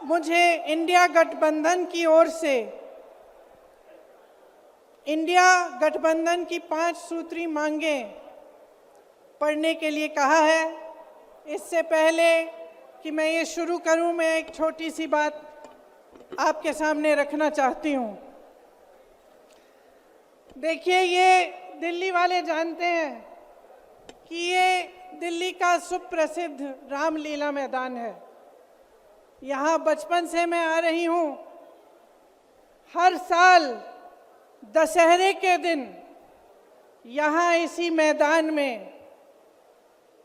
मुझे इंडिया गठबंधन की ओर से इंडिया गठबंधन की 5 सूत्री मांगें पढ़ने के लिए कहा है। इससे पहले कि मैं ये शुरू करूं, मैं एक छोटी सी बात आपके सामने रखना चाहती हूं। देखिए, ये दिल्ली वाले जानते हैं कि ये दिल्ली का सुप्रसिद्ध रामलीला मैदान है। यहाँ बचपन से मैं आ रही हूँ। हर साल दशहरे के दिन यहाँ इसी मैदान में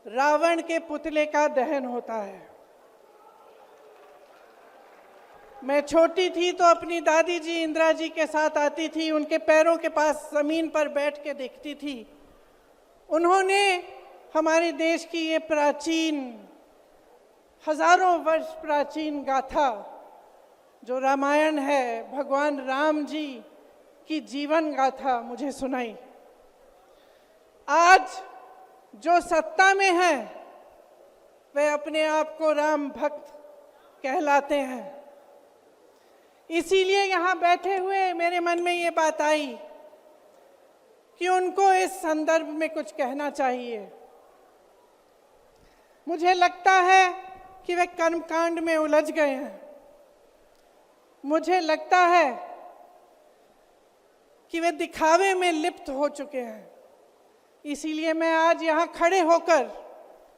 रावण के पुतले का दहन होता है। मैं छोटी थी तो अपनी दादी जी इंदिरा जी के साथ आती थी, उनके पैरों के पास ज़मीन पर बैठ के देखती थी। उन्होंने हमारे देश की ये प्राचीन, हजारों वर्ष प्राचीन गाथा जो रामायण है, भगवान राम जी की जीवन गाथा मुझे सुनाई। आज जो सत्ता में है वे अपने आप को राम भक्त कहलाते हैं। इसीलिए यहाँ बैठे हुए मेरे मन में ये बात आई कि उनको इस संदर्भ में कुछ कहना चाहिए। मुझे लगता है कि वे कर्मकांड में उलझ गए हैं। मुझे लगता है कि वे दिखावे में लिप्त हो चुके हैं। इसीलिए मैं आज यहाँ खड़े होकर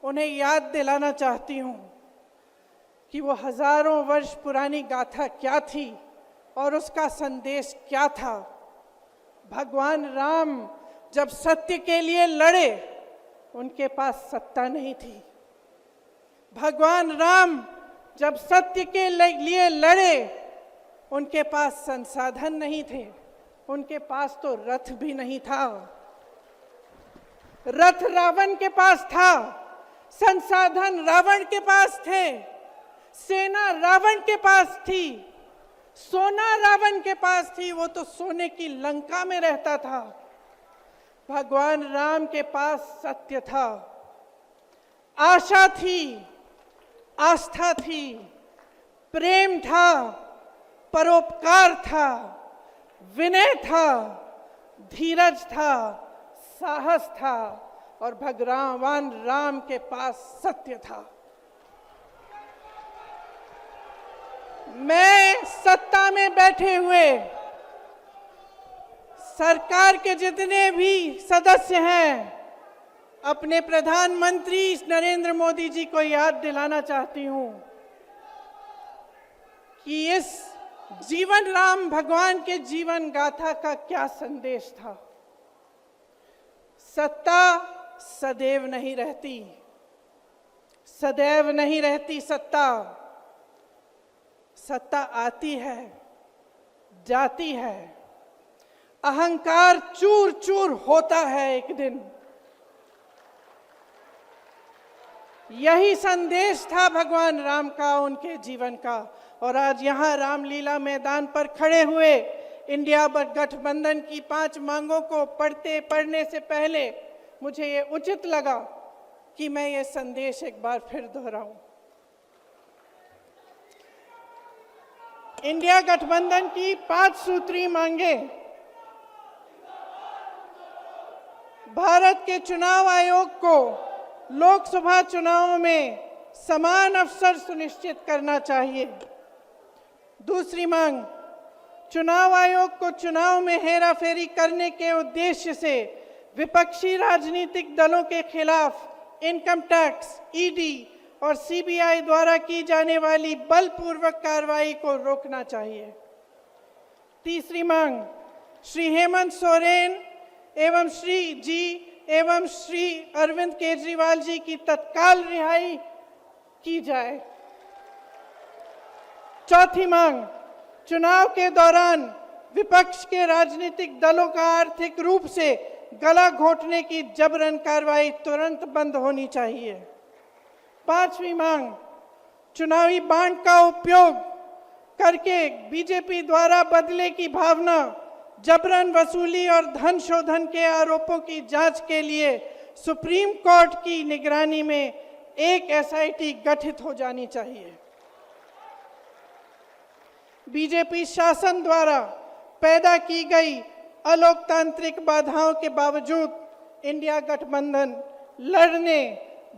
उन्हें याद दिलाना चाहती हूँ कि वो हजारों वर्ष पुरानी गाथा क्या थी और उसका संदेश क्या था। भगवान राम जब सत्य के लिए लड़े, उनके पास सत्ता नहीं थी। भगवान राम जब सत्य के लिए लड़े, उनके पास संसाधन नहीं थे। उनके पास तो रथ भी नहीं था। रथ रावण के पास था, संसाधन रावण के पास थे, सेना रावण के पास थी, सोना रावण के पास थी। वो तो सोने की लंका में रहता था। भगवान राम के पास सत्य था, आशा थी, आस्था थी, प्रेम था, परोपकार था, विनय था, धीरज था, साहस था और भगवान राम के पास सत्य था। मैं सत्ता में बैठे हुए सरकार के जितने भी सदस्य हैं, अपने प्रधानमंत्री नरेंद्र मोदी जी को याद दिलाना चाहती हूं कि इस जीवन राम भगवान के जीवन गाथा का क्या संदेश था। सत्ता सदैव नहीं रहती, सदैव नहीं रहती सत्ता। सत्ता आती है, जाती है, अहंकार चूर चूर होता है एक दिन। यही संदेश था भगवान राम का, उनके जीवन का। और आज यहाँ रामलीला मैदान पर खड़े हुए इंडिया गठबंधन की 5 मांगों को पढ़ने से पहले मुझे ये उचित लगा कि मैं ये संदेश एक बार फिर दोहराऊं। इंडिया गठबंधन की 5 सूत्री मांगें भारत के चुनाव आयोग को लोकसभा चुनावों में समान अवसर सुनिश्चित करना चाहिए। दूसरी मांग, चुनाव आयोग को चुनाव में हेराफेरी करने के उद्देश्य से विपक्षी राजनीतिक दलों के खिलाफ इनकम टैक्स, ईडी और सीबीआई द्वारा की जाने वाली बलपूर्वक कार्रवाई को रोकना चाहिए। तीसरी मांग, श्री हेमंत सोरेन एवं श्री अरविंद केजरीवाल जी की तत्काल रिहाई की जाए। चौथी मांग, चुनाव के दौरान विपक्ष के राजनीतिक दलों का आर्थिक रूप से गला घोंटने की जबरन कार्रवाई तुरंत बंद होनी चाहिए। पांचवी मांग, चुनावी बांड का उपयोग करके बीजेपी द्वारा बदले की भावना, जबरन वसूली और धन शोधन के आरोपों की जांच के लिए सुप्रीम कोर्ट की निगरानी में एक एसआईटी गठित हो जानी चाहिए। बीजेपी शासन द्वारा पैदा की गई अलोकतांत्रिक बाधाओं के बावजूद इंडिया गठबंधन लड़ने,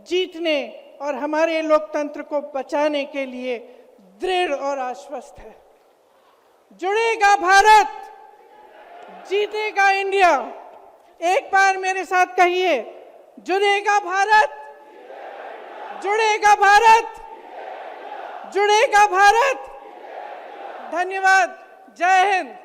जीतने और हमारे लोकतंत्र को बचाने के लिए दृढ़ और आश्वस्त है। जुड़ेगा भारत, जीतेगा इंडिया। एक बार मेरे साथ कहिए, जुड़ेगा भारत, जुड़ेगा भारत, जुड़ेगा भारत। धन्यवाद। जय हिंद।